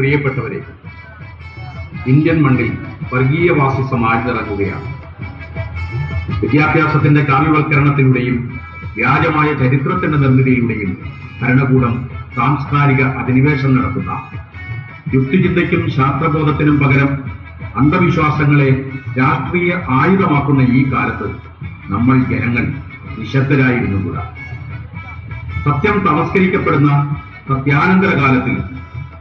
പ്രിയപ്പെട്ടവരെ, ഇന്ത്യൻ മണ്ണിൽ വർഗീയവാസിസം ആഴ്ന്നിറങ്ങുകയാണ്. വിദ്യാഭ്യാസത്തിന്റെ കാവ്യവൽക്കരണത്തിലൂടെയും വ്യാജമായ ചരിത്രത്തിന്റെ നിർമ്മിതിയിലൂടെയും ഭരണകൂടം സാംസ്കാരിക അധിനിവേശം നടത്തുന്ന, യുക്തിചിന്തയ്ക്കും ശാസ്ത്രബോധത്തിനും പകരം അന്ധവിശ്വാസങ്ങളെ രാഷ്ട്രീയ ആയുധമാക്കുന്ന ഈ കാലത്ത് നമ്മൾ ജനങ്ങൾ നിശബ്ദരായിരുന്നുകൂടാ. സത്യം തമസ്കരിക്കപ്പെടുന്ന സത്യാനന്തര കാലത്തിൽ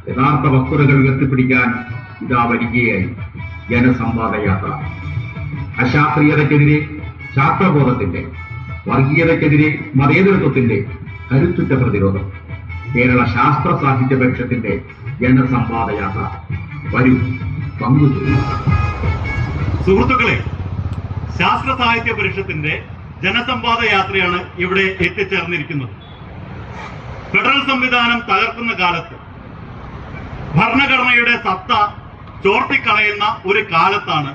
യഥാർത്ഥ വസ്തുതകൾ ഉയർത്തിപ്പിടിക്കാൻ ഇതാ വരികയായി ജനസംവാദ യാത്ര. അശാസ്ത്രീയതയ്ക്കെതിരെ ശാസ്ത്രബോധത്തിന്റെ, വർഗീയതയ്ക്കെതിരെ മതേതരത്വത്തിന്റെ കരുത്തുറ്റ പ്രതിരോധം. കേരള ശാസ്ത്ര സാഹിത്യ പരിഷത്തിന്റെ ജനസംവാദ യാത്ര. വരൂ, പങ്കുചേരൂ. സുഹൃത്തുക്കളെ, ശാസ്ത്ര സാഹിത്യ പരിഷത്തിന്റെ ജനസംവാദ യാത്രയാണ് ഇവിടെ എത്തിച്ചേർന്നിരിക്കുന്നത്. ഫെഡറൽ സംവിധാനം തകർക്കുന്ന കാലത്ത്, ഭരണഘടനയുടെ സത്ത ചോർത്തിക്കളയുന്ന ഒരു കാലത്താണ്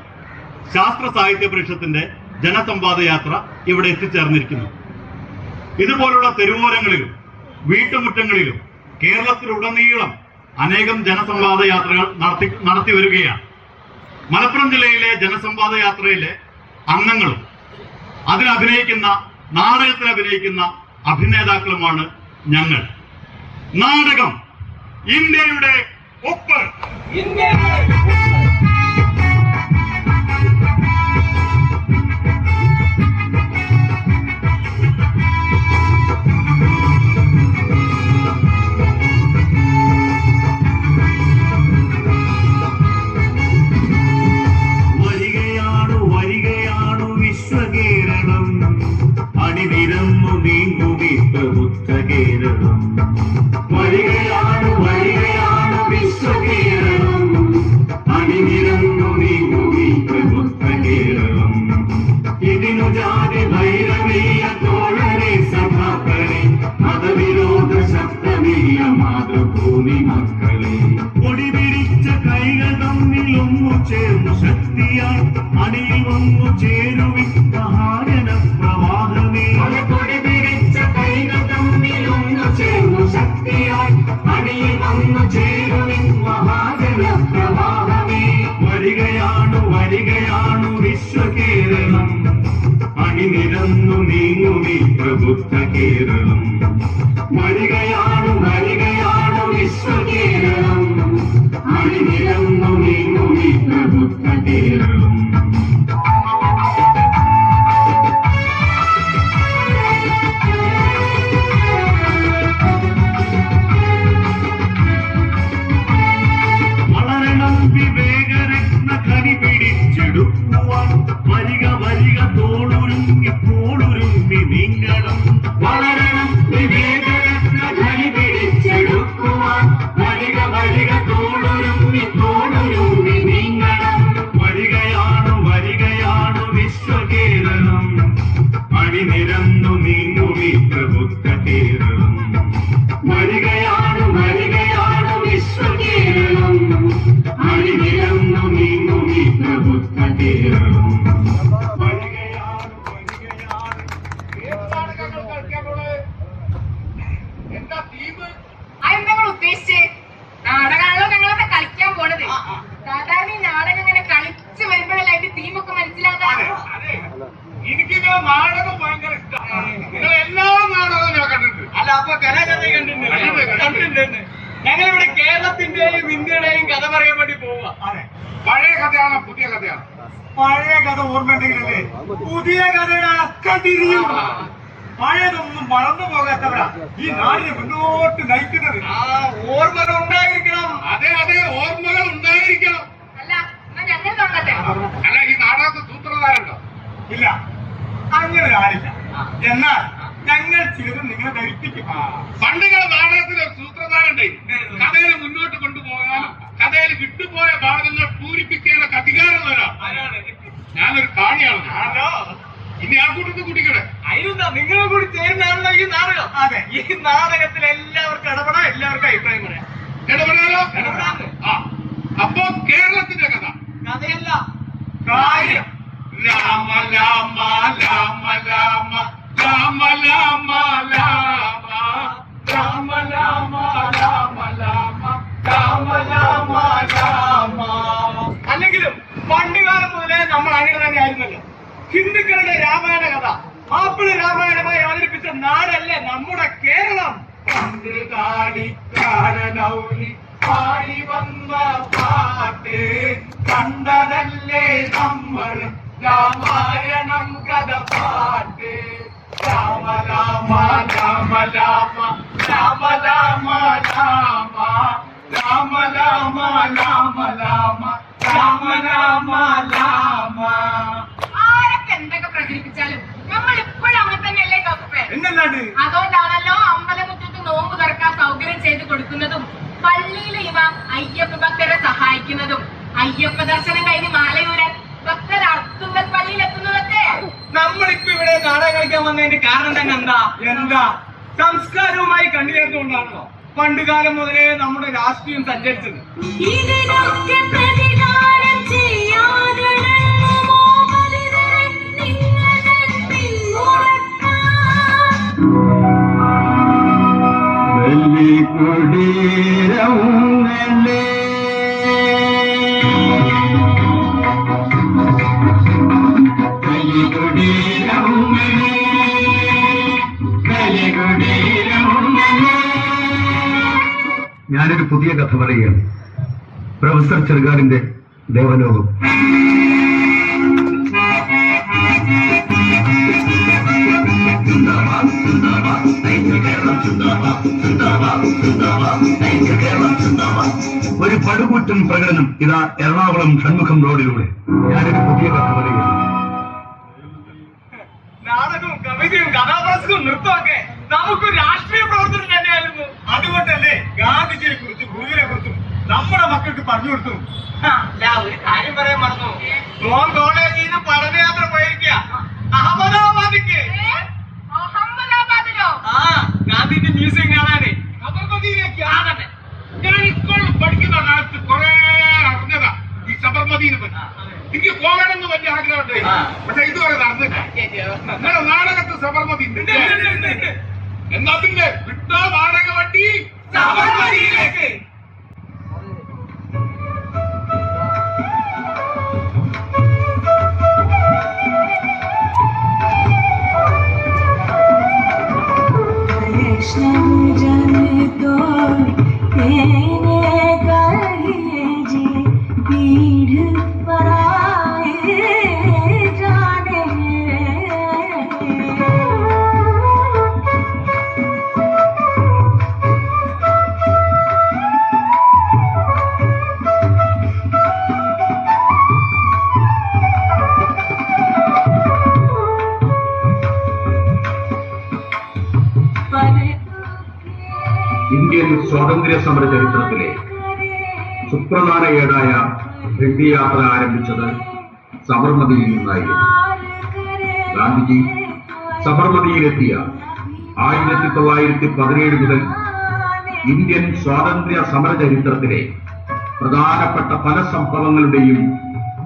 ശാസ്ത്ര സാഹിത്യ പരിഷത്തിന്റെ ജനസംവാദ യാത്ര ഇവിടെ എത്തിച്ചേർന്നിരിക്കുന്നത്. ഇതുപോലുള്ള തെരുവോരങ്ങളിലും വീട്ടുമുറ്റങ്ങളിലും കേരളത്തിലുടനീളം അനേകം ജനസംവാദ യാത്രകൾ നടത്തി വരികയാണ്. മലപ്പുറം ജില്ലയിലെ ജനസംവാദ യാത്രയിലെ അംഗങ്ങളും നാടകത്തിൽ അഭിനയിക്കുന്ന അഭിനേതാക്കളുമാണ് ഞങ്ങൾ. നാടകം ഇന്ത്യയുടെ ഒപ്പ്. അണിനിരന്നു നീങ്ങുമി പ്രബുദ്ധ കേരളം. വരികയാണു വരികയാണു വിശ്വകേരളം. അണിനിരന്നു നീങ്ങുമി പ്രബുദ്ധ കേരളം. ഇതിനു ജാതി ഭൈരവീയ തോഴരെ സഭാക്കളെ, മതവിരോധ ശബ്ദമീയ മാതൃഭൂമി മക്കളെ. കൊടി പിടിച്ച കൈകൾ തമ്മിൽ ഒന്നു ചേർന്നു ശക്തിയായി അണിയിൽ വന്നു ചേരുവി മഹാജന പ്രവാഹമേ. കൊടി പിടിച്ച കൈകൾ തമ്മിൽ ഒന്നു ചേർന്നു ശക്തിയായി അണിയിൽ വന്നു ചേരുവി മഹാജന പ്രവാഹമേ. വരികയാണു വരികയാണു വിശ്വകേരളം. അണിനിരന്നു നീങ്ങുമി പ്രബുദ്ധ കേരളം. വരികയാണു വരികയാണു വിശ്വകേരളം. അണിനിരന്നു നീങ്ങുമി പ്രബുദ്ധ കേരളം. വളരണം വിവേകരത്ന കനി പിടിച്ചെടുക്കുവാൻ. വരിക വരിക തോളുരുങ്ങി തോളുരുങ്ങി നീങ്ങണം. വളരണം വിവേകരത്ന കനി പിടിച്ചെടുക്കുവാൻ. വരിക വരിക തോളുരുങ്ങി തോളുരുങ്ങി നീങ്ങണം. വരികയാണു വരികയാണു വിശ്വകേരളം. അണിനിരന്നു നീങ്ങുമി പ്രബുദ്ധ കേരളം. വരികയാണു വരികയാണു വിശ്വകേരളം. അണിനിരന്നു നീങ്ങുമി പ്രബുദ്ധ കേരളം. ഉദ്ദേശിച്ച് നാടകമാണല്ലോ ഞങ്ങളൊക്കെ കളിക്കാൻ പോണത്. സാധാരണ ഈ നാടകം ഇങ്ങനെ കളിച്ചു വരുമ്പോഴല്ലേ അതിന്റെ തീമൊക്കെ മനസ്സിലാകാൻ. എനിക്ക് നാടകം ഭയങ്കര ഇഷ്ടമാണ്. നിങ്ങൾ എല്ലാ നാടകവും ഞാൻ കണ്ടിട്ടുണ്ട്. അല്ല, അപ്പൊ കലാകഥ കണ്ടിട്ടുണ്ട്. ഞങ്ങളിവിടെ കേരളത്തിന്റെയും ഇന്ത്യയുടെയും കഥ പറയാൻ വേണ്ടി പോവുക. പഴയ കഥയാണോ പുതിയ കഥയാണോ? പഴയ കഥ ഓർമ്മയുണ്ടെങ്കിലല്ലേ പുതിയ കഥയുടെ അക്കതിരിയും. പഴയതൊന്നും മറന്നു പോകാത്തവരാ ഈ നാടിനെ മുന്നോട്ട് നയിക്കുന്നത്. ഓർമ്മകൾ ഉണ്ടായിരിക്കണം. അതെ അതെ, ഓർമ്മകൾ ഉണ്ടായിരിക്കണം. അല്ല, ഞങ്ങൾ നോക്കട്ടെ. അല്ല, ഈ നാടകത്തിൽ സൂത്രധാരുണ്ടോ? ഇല്ല, അങ്ങനെ ആരില്ല. എന്നാൽ ഞങ്ങൾ ചിലത് നിങ്ങളെ ധരിപ്പിക്കും. പണ്ടുകൾ നാടകത്തിൽ ഒരു സൂത്രധാരുണ്ടായി. കഥയിൽ മുന്നോട്ട് കൊണ്ടുപോകാനും കഥയിൽ വിട്ടുപോയ ഭാഗങ്ങൾ പൂരിപ്പിക്കാനൊക്കെ അധികാരമുള്ളവരാ. ഞാനൊരു കാണിയാണ്. ഇനി ആ കൂട്ടത്തിൽ കുടിക്കണേ. അതിനെന്താ, നിങ്ങളെ കൂടി ചേരുന്നതാണല്ലോ ഈ നാടകം. അതെ, ഈ നാടകത്തിൽ എല്ലാവർക്കും ഇടപെടാം, എല്ലാവർക്കും അഭിപ്രായം പറയാം. ഇടപെടാലോ? ഇടപെടാം. അപ്പോ കേരളത്തിന്റെ കഥ കഥയല്ല, കാര്യം. രാമ രാമ രാമ രാമ രാമ രാമ രാമ രാമ രാമ രാമ രാമ രാമ രാമ ഗൗരി പാടി വന്ന പാട്ട് കണ്ടതല്ലേ നമ്മൾ രാമായണം കഥ പാട്ട് രാമ രാമ രാമ രാമ രാമ രാമ രാമ രാമ രാമ രാമ രാമ രാമ രാമ രാമ. ആരൊക്കെ എന്തൊക്കെ പ്രചരിപ്പിച്ചാലും നമ്മൾ ഇപ്പോഴും അങ്ങനെ തന്നെയല്ലേ ജോസഫേ? എന്നല്ലാണ്ട് അതുകൊണ്ടാണല്ലോ അമ്പലമുറ്റത്ത് നോമ്പ് തുറക്കാൻ സൗകര്യം ചെയ്തു കൊടുക്കുന്നതും പള്ളിയിലെ ഇവ അയ്യപ്പ ഭക്തരെ സഹായിക്കുന്നതും അയ്യപ്പ ദർശനം കഴിഞ്ഞ് മാലയൂരാൻ ഭക്തർ അർത്തുങ്കൽ പള്ളിയിൽ എത്തുന്നതൊക്കെ. നമ്മളിപ്പോ ഇവിടെ നാടകം കളിക്കാൻ വന്നതിന്റെ കാരണം തന്നെ എന്താ സംസ്കാരവുമായി കണ്ടുചേർന്നുകൊണ്ടാണല്ലോ പണ്ടുകാലം മുതലേ നമ്മുടെ രാഷ്ട്രീയം സഞ്ചരിച്ചത്. ഇതിനൊക്കെ പ്രതികാരം ചെയ്യാതുടങ്ങുമോ മനിതരെ നിങ്ങളുടെ പിന്മുറക്കാം. ബലികുടീരങ്ങളേ ഞാനൊരു പുതിയ കഥ പറയുകയാണ്. പ്രൊഫസർ ചെറുകാടിന്റെ ദേവലോകം. ഒരു പടുകൂറ്റൻ പ്രകടനം ഇതാ എറണാകുളം ഷൺമുഖം റോഡിലൂടെ. ഞാനൊരു പുതിയ കഥ പറയുകയാണ്. നാടകവും കവിതയും കഥാഭാസവും നൃത്തമൊക്കെ നമുക്ക് രാഷ്ട്രീയ പ്രവർത്തനം തന്നെയായിരുന്നു. അതുകൊണ്ടല്ലേ ഗാന്ധിജിയെ കുറിച്ചും ഗുരുവിനെ കുറിച്ചും നമ്മുടെ മക്കൾക്ക് പറഞ്ഞു കൊടുത്തു. ഒരു കാര്യം പറയാൻ മറന്നു. മോൻ കോളേജിൽ നിന്ന് പഠനയാത്ര പോയിരിക്കുക അഹമ്മദാബാദിക്ക്. അഹമ്മദാബാദിലോ? ഗാന്ധിജി മ്യൂസിയം കാണാനേ. സബർമതിയിലേക്ക് ഞാൻ സ്കൂളിൽ പഠിക്കുന്ന കാലത്ത് കുറെ അറിഞ്ഞതാ ഈ സബർമതിനെ പറ്റി. എനിക്ക് പോകണമെന്ന് വലിയ ആഗ്രഹമുണ്ട്, പക്ഷെ ഇതുവരെ നടന്നില്ല. നിങ്ങളുടെ നാടകത്ത് സബർമതി ഉണ്ട്. എന്നാ പിന്നെ വിട്ടോ നാടക വണ്ടി സബർമതിയിലേക്ക്. जन तो तेने कहे जी पीढ़ पराए जाने. ഇന്ത്യൻ സ്വാതന്ത്ര്യ സമര ചരിത്രത്തിലെ സുപ്രധാന ഏടായ ദണ്ഡിയാത്ര ആരംഭിച്ചത് സബർമതിയിൽ നിന്നായിരുന്നു. ഗാന്ധിജി സബർമതിയിലെത്തിയ 1917 മുതൽ ഇന്ത്യൻ സ്വാതന്ത്ര്യ സമര ചരിത്രത്തിലെ പ്രധാനപ്പെട്ട പല സംഭവങ്ങളുടെയും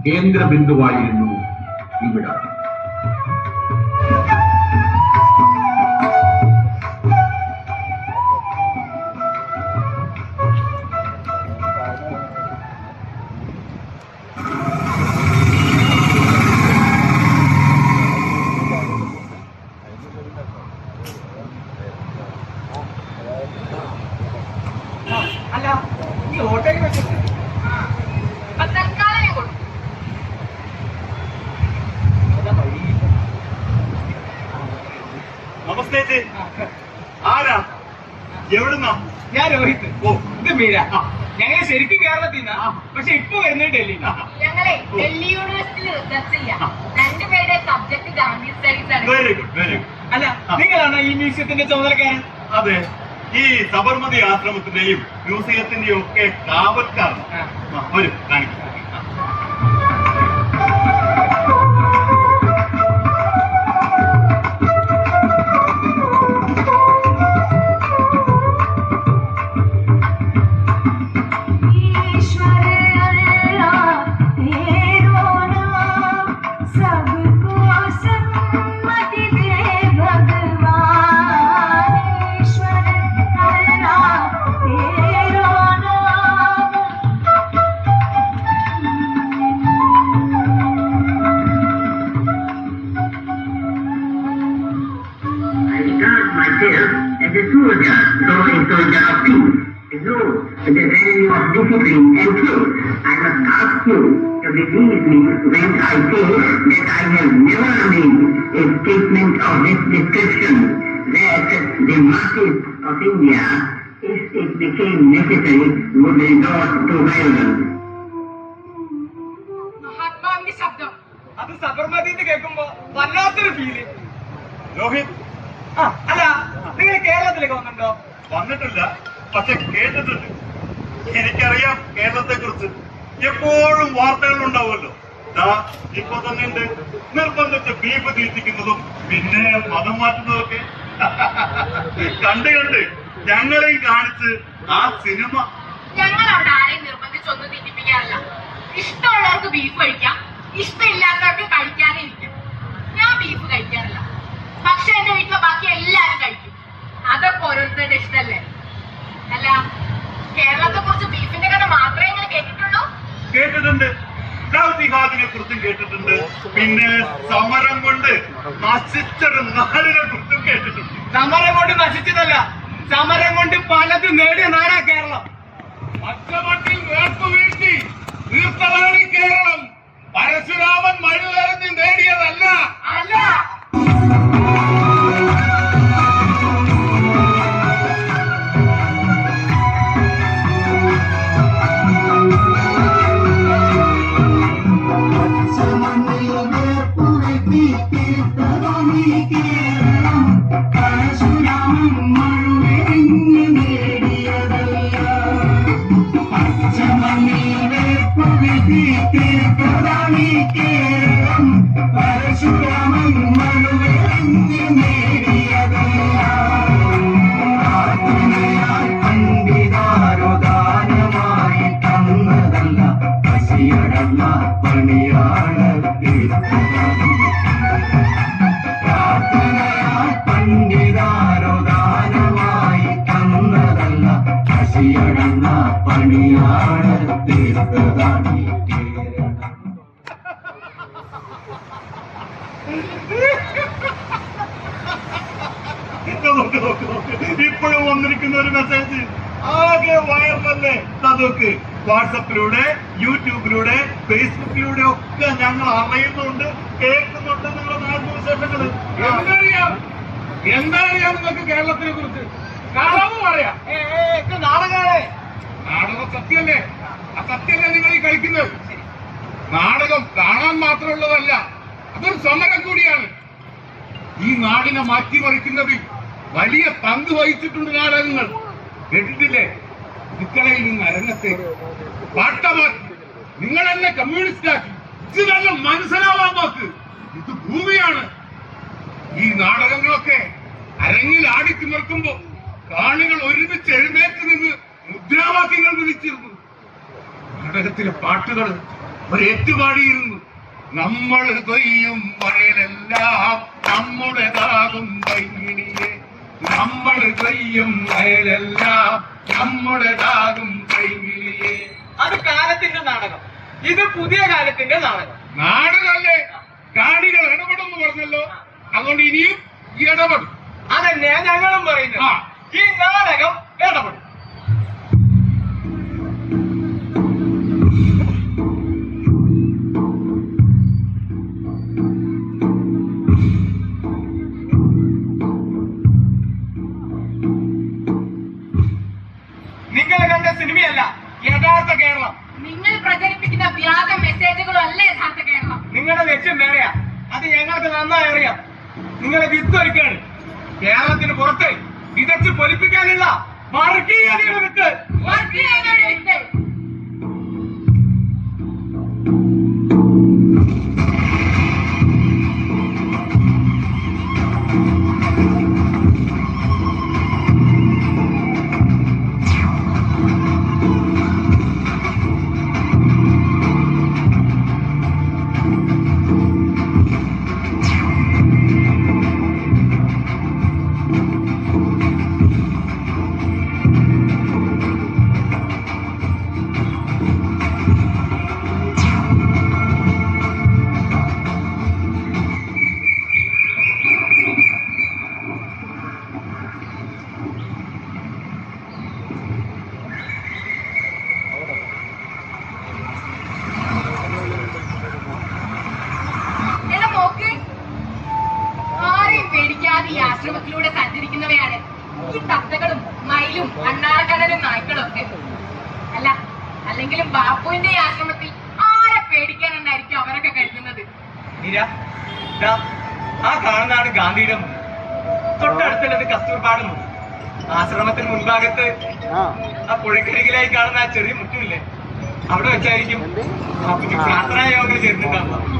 കേന്ദ്ര ബിന്ദുവായിരുന്നു ഇവിടെ. അല്ല ഈ ഹോട്ടലിൽ വെച്ചിട്ട് തൽക്കാലം ഞാൻ കൊടുക്കും. നമസ്തേ ചേച്ചി. ആരാ? എവിടുന്നാ? ഞാൻ രോഹിത്. ഇത് മീര. ഞങ്ങൾ ശരിക്കും കേരളത്തിൽ നിന്നാ, പക്ഷെ ഇപ്പൊ വരുന്നത് ഡൽഹിയിൽ. ഞങ്ങളെ ഡൽഹി യൂണിവേഴ്സിറ്റിയിൽ റിസർച്ച് ചെയ്യാം. രണ്ടുപേരുടെ സബ്ജക്ട് ഗാന്ധി സ്റ്റഡീസ് ആണ്. Very good, very good. അല്ല നിങ്ങളാണ് ഈ മ്യൂസിയത്തിന്റെ ചുമതലക്കാരൻ? അതെ, ഈ സബർമതി ആശ്രമത്തിന്റെയും മ്യൂസിയത്തിന്റെയും ഒക്കെ കാവൽക്കാരൻ. വരും, കാണിക്കാം. ईश्वर अल्लाह तेरो नाम सबको सन्मति दे भगवान. ईश्वर अल्लाह तेरो नाम. I regard myself as a soldier, though a soldier of peace. No, discipline and truth. I must ask you to believe me when I say that I have never made a statement of this description, that the masses of India, if it became necessary, would resort to violence. മഹാത്മാവിന്റെ ശബ്ദം. അത് സബർമതിന്ന് കേൾക്കുമ്പോ വല്ലാത്തൊരു feel. Rohit അല്ല, നിങ്ങൾ കേരളത്തിലേക്ക് വന്നിട്ടുണ്ടോ? വന്നിട്ടില്ല, പക്ഷെ കേട്ടിട്ടുണ്ട്. എനിക്കറിയാം കേരളത്തെ കുറിച്ച്. എപ്പോഴും വാർത്തകൾ ഉണ്ടാവുമല്ലോ. ഇപ്പൊ തന്നെ ഉണ്ട് നിർബന്ധിച്ച് ബീഫ് തീറ്റിക്കുന്നതും പിന്നെ മതം മാറ്റുന്നതൊക്കെ. കണ്ട് ഞങ്ങളെയും കാണിച്ച് ആ സിനിമ. ഞങ്ങൾ അവിടെ ആരെയും നിർബന്ധിച്ചൊന്നും തിന്നിപ്പിക്കാറില്ല. ഇഷ്ടമുള്ളവർക്ക് ബീഫ് കഴിക്കാം, ഇഷ്ടമില്ലാത്തവർക്ക് കഴിക്കാതെ ഇരിക്കാം. ഞാൻ ബീഫ് കഴിക്കാറില്ല, പക്ഷെ എന്റെ വീട്ടിലെ ബാക്കി എല്ലാരും കഴിക്കും. അതൊക്കെ ഓരോരുത്തരുടെ ഇഷ്ടല്ലേ. അല്ല, കേരളത്തെ കുറിച്ച് ബീഫിന്റെ കഥ മാത്രമേ നിങ്ങൾ കേട്ടിട്ടുള്ളൂ? കേട്ടിട്ടുണ്ട്. ജിഹാദിനെ കുറിച്ചും കേട്ടിട്ടുണ്ട്. പിന്നെ സമരം കൊണ്ട് നശിച്ചൊരു നാടിനെ കുറിച്ചും കേട്ടിട്ടുണ്ട്. സമരം കൊണ്ട് നശിച്ചതല്ല, സമരം കൊണ്ട് പലതും നേടിയ നാടാ കേരളം. പച്ചമട്ടിൽ വേർപ്പ് വീഴ്ത്തി തീർത്തതാണ് കേരളം. പരശുരാമൻ മഴുകരഞ്ഞ് നേടിയതല്ല. അല്ല, ഇപ്പോഴും വന്നിരിക്കുന്ന ഒരു മെസ്സേജ് ആകെ വൈറലല്ലേ. അതൊക്കെ വാട്സപ്പിലൂടെ, യൂട്യൂബിലൂടെ, ഫേസ്ബുക്കിലൂടെ ഒക്കെ ഞങ്ങൾ അറിയുന്നുണ്ട്, കേൾക്കുന്നുണ്ട് നിങ്ങളുടെ നാട്ടുവിശേഷങ്ങള്. എന്തറിയാം നിങ്ങൾക്ക് കേരളത്തിനെ കുറിച്ച്? കളവ് പറയാം. നാടകങ്ങളെ നാടകം സത്യമല്ലേ? ആ സത്യമല്ലേ നിങ്ങൾ ഈ കളിക്കുന്നത്? നാടകം കാണാൻ മാത്രമുള്ളതല്ല, അതൊരു സമരം കൂടിയാണ്. ഈ നാടിനെ മാറ്റിമറിക്കുന്നതിൽ വലിയ പങ്ക് വഹിച്ചിട്ടുണ്ട് നാടകങ്ങൾ. കേട്ടിട്ടില്ലേ? അടുക്കളയിൽ നിന്ന് അരങ്ങത്തേക്ക് പാട്ടമാക്കി നിങ്ങൾ എന്നെ കമ്മ്യൂണിസ്റ്റ് ആക്കി. ഇത് നല്ല മനസ്സിലാവാൻ നോക്ക്. ഇത് ഭൂമിയാണ്. ഈ നാടകങ്ങളൊക്കെ അരങ്ങിൽ ആടിത്തിമിർക്കുമ്പോ കാണികൾ ഒരുമിച്ച് എഴുന്നേറ്റ് നിന്ന് മുദ്രാവാക്യങ്ങൾ വിളിച്ചിരുന്നു. നാടകത്തിലെ പാട്ടുകൾ ഒരു ഏറ്റുപാടിയിരുന്നു. നമ്മൾ കൊയ്യും വയലെല്ലാം നമ്മുടേതാകും കൈങ്ങിണിയെ, നമ്മൾ കൊയ്യും വയലെല്ലാം നമ്മുടേതാകും കൈങ്ങിളിയെ. അത് കാലത്തിന്റെ നാടകം, ഇത് പുതിയ കാലത്തിന്റെ നാടകം. നാടകമല്ലേ? കാണികൾ ഇടപെടുമെന്ന് പറഞ്ഞല്ലോ, അതുകൊണ്ട് ഇനിയും ഇടപെടും. അതന്നെയാ ഞങ്ങളും പറയുന്നത്. ഈ നാടകം ഇടപെടും. നിങ്ങൾ കണ്ട സിനിമയല്ല യഥാർത്ഥ കേരളം. നിങ്ങൾ പ്രചരിപ്പിക്കുന്ന വ്യാജ മെസ്സേജുകളും അല്ല യഥാർത്ഥ കേരളം. നിങ്ങളുടെ ലക്ഷ്യം വേറെയാ, അത് ഞങ്ങൾക്ക് നന്നായി അറിയാം. നിങ്ങളെ വിത്തൊരുക്കാണ്. കേരളത്തിന് പുറത്ത് വിതച്ച് പൊലിപ്പിക്കാനുള്ള വർഗീയതയുടെ വിത്ത്. വർഗീയതയുടെ വിത്ത്. ഈ തത്തകളും മയിലും അണ്ണാറക്കടലും നായ്ക്കളും ഒക്കെ. അല്ലെങ്കിലും ബാപ്പുവിന്റെ ഈ ആശ്രമത്തിൽ ആരെ പേടിക്കാനെന്നായിരിക്കും അവരൊക്കെ കരുതുന്നത്. ആ കാണുന്നതാണ് ഗാന്ധിയുടെ മുറി. തൊട്ടടുത്തുള്ളത് കസ്തൂർബായുടെ മുറി. ആശ്രമത്തിന് മുൻഭാഗത്ത് ആ പുഴക്കരികിലായി കാണുന്ന ആ ചെറിയ മുറ്റുമില്ലേ, അവിടെ വെച്ചായിരിക്കും ബാപ്പുജി പ്രാർത്ഥനാ യോഗങ്ങൾ ചേർന്നിട്ടുണ്ടാവുക.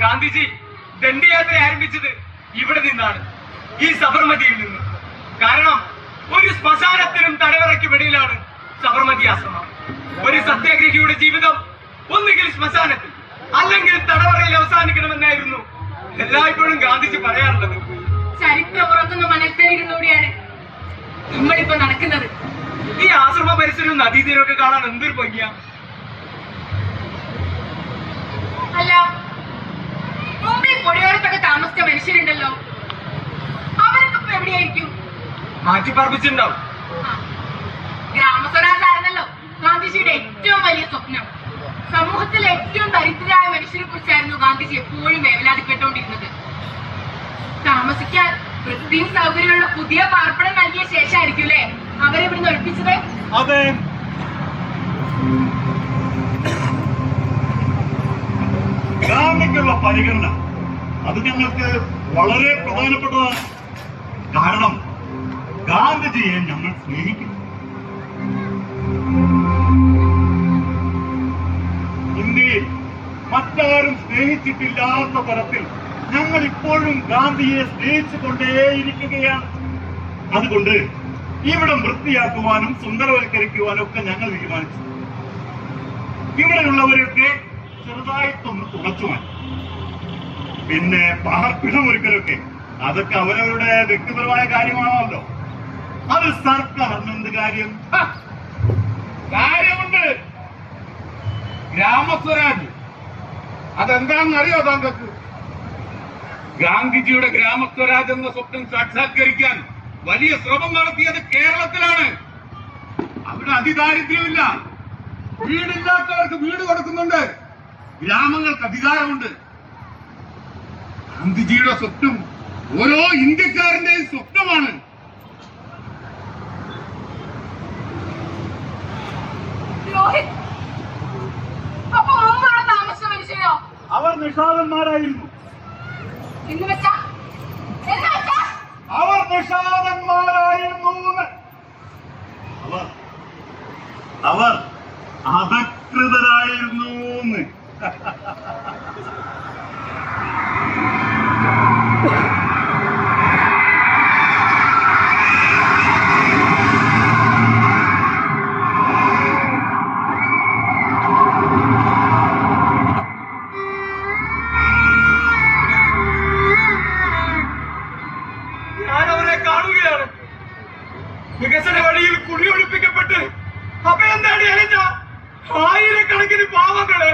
ഗാന്ധിജി ദണ്ഡിയാത്ര ആരംഭിച്ചത് ഇവിടെ നിന്നാണ്, ഈ സബർമതിയിൽ നിന്ന്. കാരണം ഒരു ശ്മശാനത്തിനും തടവറയ്ക്കുമിടയിലാണ് സബർമതി ആശ്രമം. ഒരു സത്യാഗ്രഹിയുടെ ജീവിതം ഒന്നുകിൽ ശ്മശാനത്തിൽ അല്ലെങ്കിൽ തടവറയിൽ അവസാനിക്കണമെന്നായിരുന്നു എല്ലായ്പ്പോഴും ഗാന്ധിജി പറയാറുള്ളത്. ചരിത്രം ഉറക്കുന്ന മനസ്സിലൂടെയാണ് നമ്മളിപ്പോ നടക്കുന്നത്. ഈ ആശ്രമ പരിസരവും നദീതീരവും ഒക്കെ കാണാൻ എന്തൊരു ഭംഗിയാ. അല്ല, മുമ്പേ പൊടിയോരത്തൊക്കെ താമസിച്ച മനുഷ്യരുണ്ടല്ലോ, അവരൊക്കെ ഇപ്പൊ എവിടെയായിരിക്കും? മാറ്റി പറപ്പിച്ചിട്ടുണ്ടാവും. ഗ്രാമസ്വരാജായിരുന്നല്ലോ ഗാന്ധിജിയുടെ ഏറ്റവും വലിയ സ്വപ്നം. സമൂഹത്തിലെ ഏറ്റവും ദരിദ്രരായ മനുഷ്യരെ കുറിച്ചായിരുന്നു ഗാന്ധിജി എപ്പോഴും വേവലാതിപ്പെട്ടുകൊണ്ടിരുന്നത്. താമസിക്കാൻ വൃത്തിയും സൗകര്യമുള്ള പുതിയ പാർപ്പിടം നൽകിയ ശേഷമായിരിക്കും അല്ലേ അവരെ ഇവിടുന്ന് ഒഴിപ്പിച്ചത്? അതെ, ഗാന്ധിക്കുള്ള പരിഗണന അത് ഞങ്ങൾക്ക് വളരെ പ്രധാനപ്പെട്ടതാണ്. കാരണം ഗാന്ധിജിയെ ഞങ്ങൾ സ്നേഹിക്കുന്നു. ഇന്ത്യയിൽ മറ്റാരും സ്നേഹിച്ചിട്ടില്ലാത്ത തരത്തിൽ ഞങ്ങൾ ഇപ്പോഴും ഗാന്ധിയെ സ്നേഹിച്ചുകൊണ്ടേയിരിക്കുകയാണ്. അതുകൊണ്ട് ഇവിടം വൃത്തിയാക്കുവാനും സുന്ദരവൽക്കരിക്കുവാനും ഒക്കെ ഞങ്ങൾ തീരുമാനിച്ചു. ഇവിടെയുള്ളവരൊക്കെ ചെറുതായിട്ടൊന്ന് തുടച്ചു മാറ്റി. പിന്നെ പാർപ്പിടമൊരുക്കലൊക്കെ അതൊക്കെ അവരവരുടെ വ്യക്തിപരമായ കാര്യമാണല്ലോ. അത് സർക്കാരിന് എന്ത് കാര്യം? കാര്യമുണ്ട്. ഗ്രാമസ്വരാജ് അതെന്താണെന്ന് അറിയോ താങ്കൾക്ക്? ഗാന്ധിജിയുടെ ഗ്രാമസ്വരാജ് എന്ന സ്വപ്നം സാക്ഷാത്കരിക്കാൻ വലിയ ശ്രമം നടത്തിയത് കേരളത്തിലാണ്. അവിടെ അതിദാരിദ്ര്യമില്ല, വീടില്ലാത്തവർക്ക് വീട് കൊടുക്കുന്നുണ്ട്, ഗ്രാമങ്ങൾക്ക് അധികാരമുണ്ട്. ഗാന്ധിജിയുടെ സ്വപ്നം ഓരോ ഇന്ത്യക്കാരന്റെയും സ്വപ്നമാണ്. അപ്പൊ മുമ്പാണ് താമസിച്ച മനുഷ്യരോ? അവർ നിഷാദന്മാരായിരുന്നു. അവർ നിഷാദന്മാരായിരുന്നു. അവർ അധകൃതരായിരുന്നു. ഞാനവരെ കാണുകയാണ്. വികസന വഴിയിൽ കുടിയൊഴിപ്പിക്കപ്പെട്ട് അഭയം തേടി അലഞ്ഞ ആയിരക്കണക്കിന് പാവങ്ങള്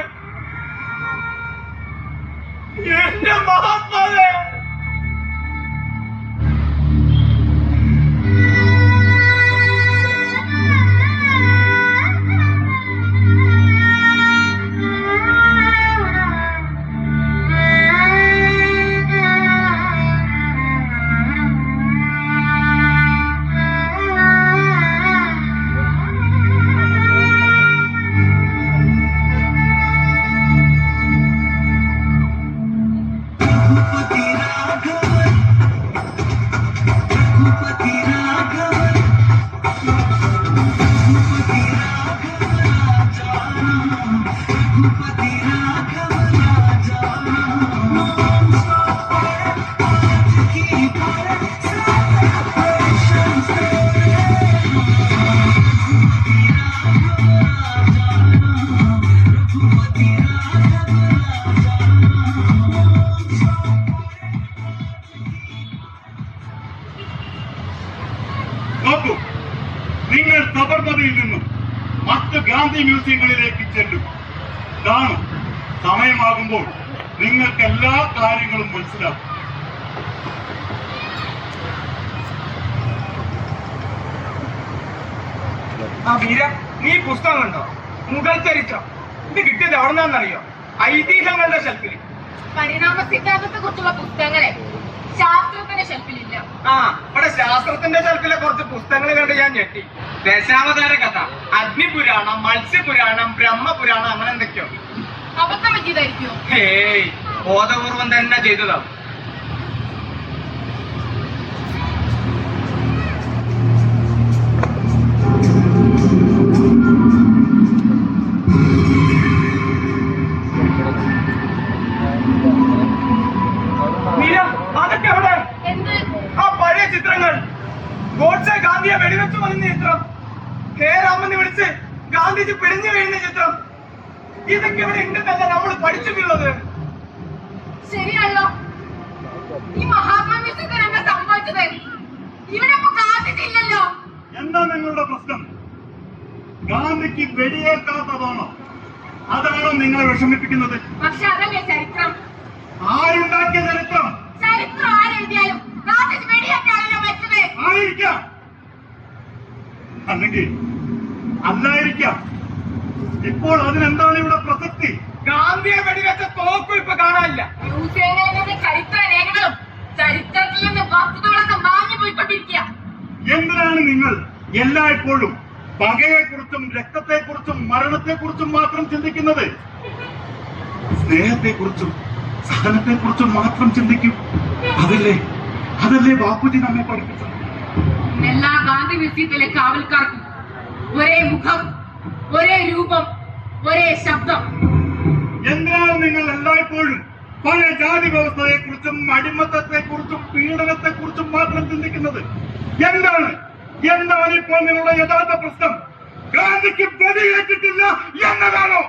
സബർമതിയിൽ നിന്നും മറ്റ് ഗാന്ധി മ്യൂസിയങ്ങളിലേക്ക് ചെല്ലും. കാണും. സമയമാകുമ്പോൾ നിങ്ങൾക്ക് എല്ലാ കാര്യങ്ങളും മനസ്സിലാക്കും. ആ വീര, നീ പുസ്തകം കണ്ടോ? മുഗൾ ചരിത്രം. ഇത് കിട്ടിയത് എവിടെന്നാന്നറിയോ? ഐതിഹ്യങ്ങളുടെ ഷെൽഫിൽ. പരിണാമ സിദ്ധാന്തത്തെ കുറിച്ചുള്ള പുസ്തകങ്ങളെ ശാസ്ത്രത്തിന്റെ ഷെൽഫിലില്ല. ആ, ഇവിടെ ശാസ്ത്രത്തിന്റെ ഷെൽഫിലെ കുറച്ച് പുസ്തകങ്ങൾ കണ്ട് ഞാൻ ഞെട്ടി. ദശാവതാര കഥ, അഗ്നിപുരാണം, മത്സ്യപുരാണം, ബ്രഹ്മപുരാണം, അങ്ങനെ എന്തൊക്കെയോ. അബദ്ധം പറ്റിയതായിരിക്കുമോ? ഹേയ്, ബോധപൂർവം തന്നെ ചെയ്തതാ. മീര, അതൊക്കെ എവിടെ? എന്ത്? ആ പഴയ ചിത്രങ്ങൾ. ഗോഡ്സെ ഗാന്ധിയെ വെടിവെച്ച് കൊല്ലുന്ന ചിത്രം, കെ രാമനെ വിളിച്ച് ഗാന്ധിജി പിടിഞ്ഞു വീഴുന്ന ചിത്രം, ഇതൊക്കെ ഇവിടെ ഉണ്ടെന്നല്ല നമ്മൾ പഠിച്ചിട്ടുള്ളത്. ശരിയാണല്ലോ. ഈ മഹാത്മാ മ്യൂസിയത്തിൽ എന്താ സംഭവിച്ചത്? ഇവിടെ ഇപ്പൊ ഗാന്ധിജി ഇല്ലല്ലോ. എന്താ നിങ്ങളുടെ പ്രശ്നം? ഗാന്ധിക്ക് വെടിയേൽക്കാത്തതാണോ? അതാണോ നിങ്ങളെ വിഷമിപ്പിക്കുന്നത്? പക്ഷെ അതല്ലേ ചരിത്രം. ആരുണ്ടാക്കിയ ചരിത്രം? ചരിത്രം ആരെഴുതിയാലും ഗാന്ധിജി വെടിയേറ്റാണല്ലോ മരിച്ചത്. ആയിരിക്കാം, അല്ലെങ്കിൽ അല്ലായിരിക്കാം. ഇപ്പോൾ അതിനെന്താണ് ഇവിടെ പ്രസക്തി? ഗാന്ധിയെ വെടിവെച്ച തോക്കും ഇപ്പൊ കാണാനില്ല. മ്യൂസിയങ്ങളിൽ നിന്ന് ചരിത്ര രേഖകളും ചരിത്രത്തിൽ നിന്ന് വസ്തുതകളൊക്കെ മാഞ്ഞു പോയിക്കൊണ്ടിരിക്കുക. എന്തിനാണ് നിങ്ങൾ എല്ലായ്പ്പോഴും പകയെക്കുറിച്ചും രക്തത്തെക്കുറിച്ചും മരണത്തെക്കുറിച്ചും മാത്രം ചിന്തിക്കുന്നത്? സ്നേഹത്തെക്കുറിച്ചും സഹനത്തെക്കുറിച്ചും മാത്രം ചിന്തിക്കും. അതല്ലേ ബാപ്പുജി നമ്മെ പഠിപ്പിച്ചത്. എല്ലാ ഗാന്ധി മ്യൂസിയത്തിലെ കാവൽക്കാർക്കും ഒരേ മുഖം, ഒരേ രൂപം, ഒരേ ശബ്ദം. എന്തിനാണ് നിങ്ങൾ എല്ലായ്പ്പോഴും പഴയ ജാതി വ്യവസ്ഥയെക്കുറിച്ചും അടിമത്തത്തെക്കുറിച്ചും പീഡനത്തെക്കുറിച്ചും മാത്രം ചിന്തിക്കുന്നത്? എന്താണ് ഇപ്പോൾ നിങ്ങളുടെ യഥാർത്ഥ പ്രശ്നം? ഗാന്ധിക്ക് വെടിയേറ്റിട്ടില്ല എന്നതാണോ?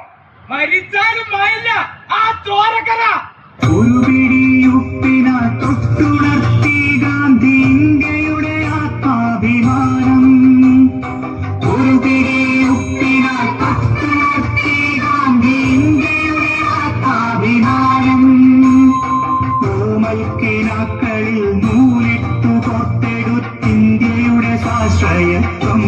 മരിച്ചാലും മായില്ല ആ ചോരക്കര. ഒരു പിടിയുപ്പിന തൊട്ടുണർത്തി ഗാന്ധി ഇന്ത്യയുടെ ആത്മാഭിമാനം. ഒരു പിടിയുപ്പിന തൊട്ടുണർത്തി ഗാന്ധി ഇന്ത്യയുടെ ആത്മാഭിമാനം. ഓമൽക്കിനാക്കളിൽ നൂലിട്ടു കോർത്തെടുത്തിന്ത്യയുടെ സ്വാശ്രയത്വം.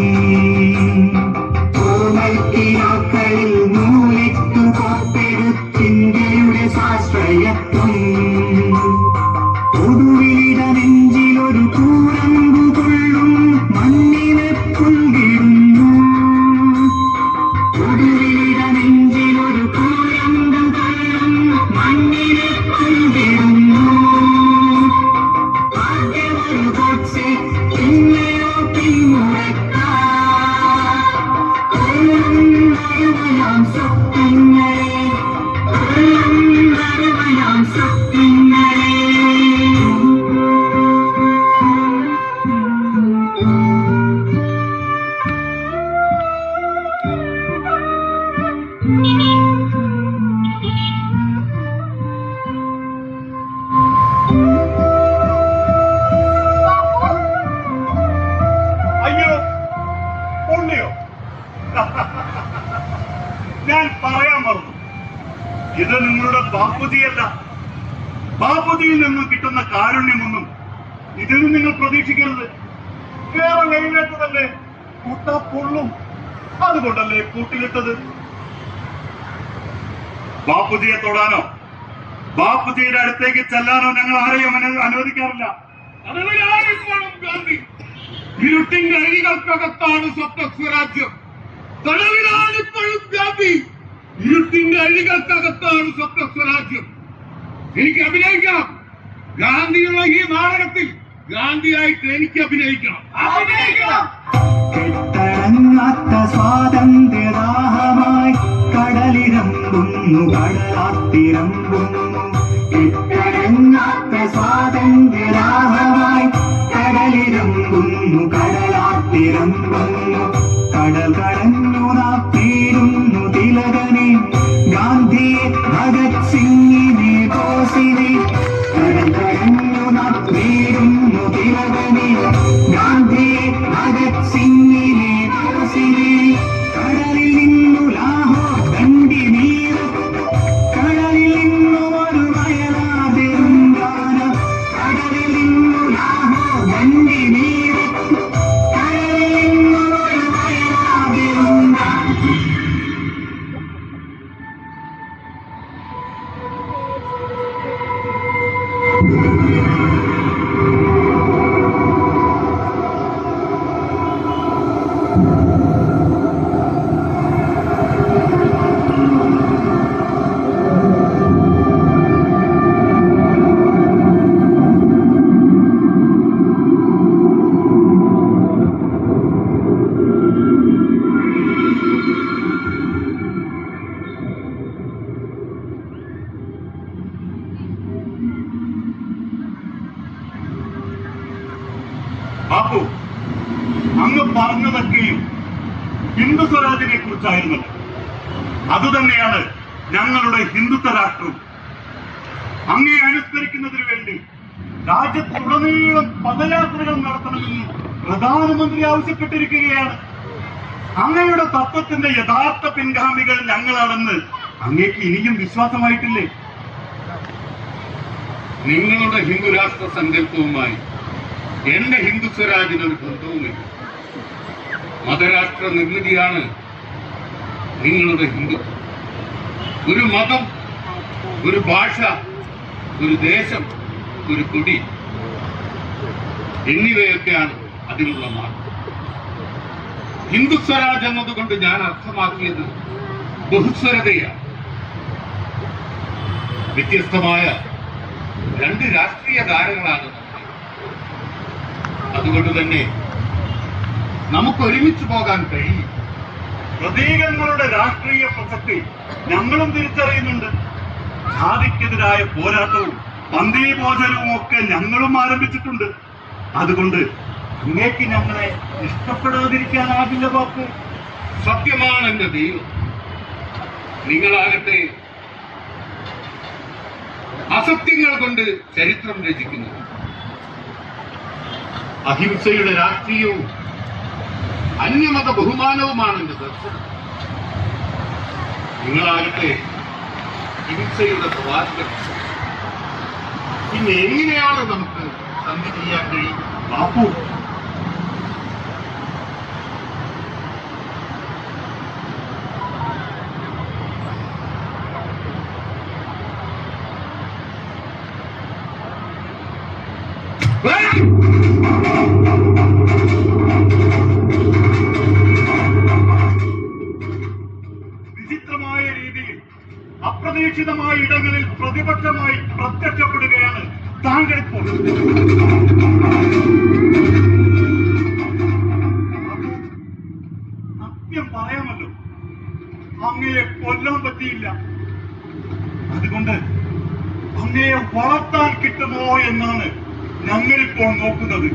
ഓമൽക്കിനാക്കളിൽ നൂലിട്ടു കോർത്തെടുത്തിന്ത്യയുടെ സ്വാശ്രയത്വം. ഒടുവിലിട നെഞ്ചിലൊരു കൂരമ്പു കൊള്ളും മണ്ണിനെ പുൽകിടുന്നു. ഒടുവിലിട നെഞ്ചിലൊരു കൂരമ്പു കൊള്ളും മണ്ണിനെ പുൽകിടുന്നു. ആദ്യമൊരു ഗോഡ്സെ, പിന്നെയോ പിന്മുറക്കാർ. കൊല്ലുന്നൊരുവനാം സ്വപ്നങ്ങളെ, കൊല്ലുന്നൊരുവനാം സ്വപ്നങ്ങളെ. അയ്യോ, പൊള്ളിയോ? ഞാൻ പറയാൻ മറന്നു. ഇത് നിങ്ങളുടെ ബാപ്പുജിയല്ല. ബാപ്പുജിയിൽ നിന്നും കിട്ടുന്ന കാരുണ്യമൊന്നും ഇതിന് നിങ്ങൾ പ്രതീക്ഷിക്കരുത്. വേറെ വെയിലേറ്റതല്ലേ കൂട്ട പൊള്ളും. അതുകൊണ്ടല്ലേ കൂട്ടിലിട്ടത്. ബാപ്പുജിയെ തൊടാനോ ബാപ്പുജിയുടെ അടുത്തേക്ക് ചെല്ലാനോ ഞങ്ങൾ ആരെയും അനുവദിക്കാറില്ല. തടവിലാണിപ്പോഴും ഗാന്ധി. ഇരുട്ടിന്റെ അഴികൾക്കകത്താണ് സ്വപ്ന സ്വരാജ്യം. തടവിലാണിപ്പോഴും ഗാന്ധി. ഇരുട്ടിന്റെ അഴികൾക്കകത്താണ് സ്വപ്ന സ്വരാജ്യം. എനിക്ക് അഭിനയിക്കണം. ഗാന്ധിയുള്ള ഈ നാടകത്തിൽ ഗാന്ധിയായിട്ട് എനിക്ക് അഭിനയിക്കണം. കെട്ടടങ്ങാത്ത സ്വാതന്ത്ര്യദാഹമായി കടലിരമ്പുന്നു, കടലാത്തിരമ്പുന്നു. കെട്ടടങ്ങാത്ത സ്വാതന്ത്ര്യദാഹമായി കടലിരമ്പുന്നു, കടലാത്തിരമ്പുന്നു. കടൽ കടഞ്ഞു നാം തീരുന്നു തിലകനെ, ഗാന്ധിയെ, ഭഗത് സിംഗിനെ, ബോസിനെ. കടൽ കടഞ്ഞു നാം തീരുന്നു തിലകനെ, ഗാന്ധിയെ, ഭഗത് സിംഗിനെ, ബോസിനെ. ബാപ്പു, അങ്ങ് പറഞ്ഞതൊക്കെയും ഹിന്ദു സ്വരാജിനെ കുറിച്ചായിരുന്നല്ലോ. അതുതന്നെയാണ് ഞങ്ങളുടെ ഹിന്ദുത്വ രാഷ്ട്രം. അങ്ങേ അനുസ്മരിക്കുന്നതിന് വേണ്ടി രാജ്യത്തുടനീളം പദയാത്രകൾ നടത്തണമെന്ന് പ്രധാനമന്ത്രി ആവശ്യപ്പെട്ടിരിക്കുകയാണ്. അങ്ങയുടെ തത്വത്തിന്റെ യഥാർത്ഥ പിൻഗാമികൾ ഞങ്ങളാണെന്ന് അങ്ങേക്ക് ഇനിയും വിശ്വാസമായിട്ടില്ലേ? നിങ്ങളുടെ ഹിന്ദു രാഷ്ട്ര സങ്കല്പവുമായി എന്റെ ഹിന്ദു സ്വരാജിനൊരു ബന്ധവുമില്ല. മതരാഷ്ട്ര നിർമ്മിതിയാണ് നിങ്ങളുടെ ഹിന്ദുത്വം. ഒരു മതം, ഒരു ഭാഷ, ഒരു ദേശം, ഒരു കൊടി എന്നിവയൊക്കെയാണ് അതിനുള്ള മാർഗം. ഹിന്ദു സ്വരാജ് എന്നതുകൊണ്ട് ഞാൻ അർത്ഥമാക്കിയത് ബഹുസ്വരതയാണ്. വ്യത്യസ്തമായ രണ്ട് രാഷ്ട്രീയ ധാരകളാണ് നമുക്ക്. അതുകൊണ്ട് തന്നെ നമുക്ക് ഒരുമിച്ച് പോകാൻ കഴിയും. പ്രതീകങ്ങളുടെ രാഷ്ട്രീയ പ്രസക്തി ഞങ്ങളും തിരിച്ചറിയുന്നുണ്ട്. ജാതിക്കെതിരായ പോരാട്ടവും പന്തിഭോജനവും ഒക്കെ ഞങ്ങളും ആരംഭിച്ചിട്ടുണ്ട്. അതുകൊണ്ട് അങ്ങേക്ക് ഞങ്ങളെ ഇഷ്ടപ്പെടാതിരിക്കാനാകില്ല ബാപ്പു. സത്യമാണ് എന്റെ ദൈവം. നിങ്ങളാകട്ടെ അസത്യങ്ങൾ കൊണ്ട് ചരിത്രം രചിക്കുന്നു. അഹിംസയുടെ രാഷ്ട്രീയവും അന്യമത ബഹുമാനവുമാണ് എന്റെ ദർശനം. നിങ്ങളാകട്ടെ ഹിംസയുടെ പ്രവാചകർ. പിന്നെ എങ്ങനെയാണ് നമുക്ക് സന്ധി ചെയ്യാൻ കഴിയും? ബാപ്പു, വിചിത്രമായ രീതിയിൽ അപ്രതീക്ഷിതമായ ഇടങ്ങളിൽ പ്രതിപക്ഷമായി പ്രത്യക്ഷപ്പെടുകയാണ് താങ്കൾ ഇപ്പോൾ. സത്യം പറയാമല്ലോ, അങ്ങയെ കൊല്ലാൻ പറ്റിയില്ല. അതുകൊണ്ട് അങ്ങയെ വളർത്താൻ കിട്ടുമോ എന്നാണ് ഞങ്ങളിപ്പോൾ നോക്കുന്നത്.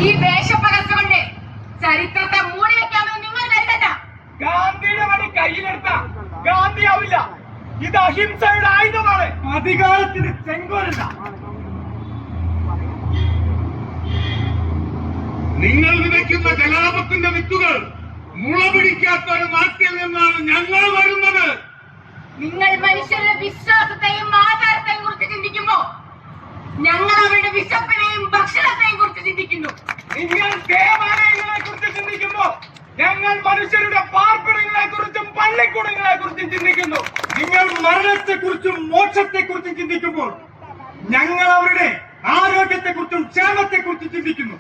ഈ വേഷപ്പകർച്ച കൊണ്ട് ചരിത്രത്തെ മൂടി വെക്കാമെന്ന് നിങ്ങൾ കരുതണ്ട. ഗാന്ധിയുടെ വടി കയ്യിലെടുത്ത ഗാന്ധിയാവില്ല. ഇത് അഹിംസയുടെ ആയുധമാണ്. അധികാരത്തിന് ചെങ്കോലല്ല. നിങ്ങൾ വിതയ്ക്കുന്ന കലാപത്തിന്റെ വിത്തുകൾ മുള പിടിക്കാത്ത ഒരു നാട്ടിൽ നിന്നാണ് ഞങ്ങൾ വരുന്നത്. നിങ്ങൾ മനുഷ്യരുടെ വിശ്വാസത്തെയും ആചാരത്തെയും കുറിച്ച് ചിന്തിക്കുമ്പോ ഞങ്ങൾ അവരുടെ വിശപ്പിനെയും ഭക്ഷണത്തെയും കുറിച്ച് ചിന്തിക്കുന്നു. നിങ്ങൾ ദേവാലയങ്ങളെ കുറിച്ച് ചിന്തിക്കുമ്പോ ഞങ്ങൾ മനുഷ്യരുടെ പാർപ്പിടങ്ങളെ കുറിച്ചും പള്ളിക്കൂടങ്ങളെ കുറിച്ചും ചിന്തിക്കുന്നു. നിങ്ങൾ മരണത്തെ കുറിച്ചും മോക്ഷത്തെ കുറിച്ചും ചിന്തിക്കുമ്പോൾ ഞങ്ങൾ അവരുടെ ആരോഗ്യത്തെ കുറിച്ചും ക്ഷേമത്തെ കുറിച്ചും ചിന്തിക്കുന്നു.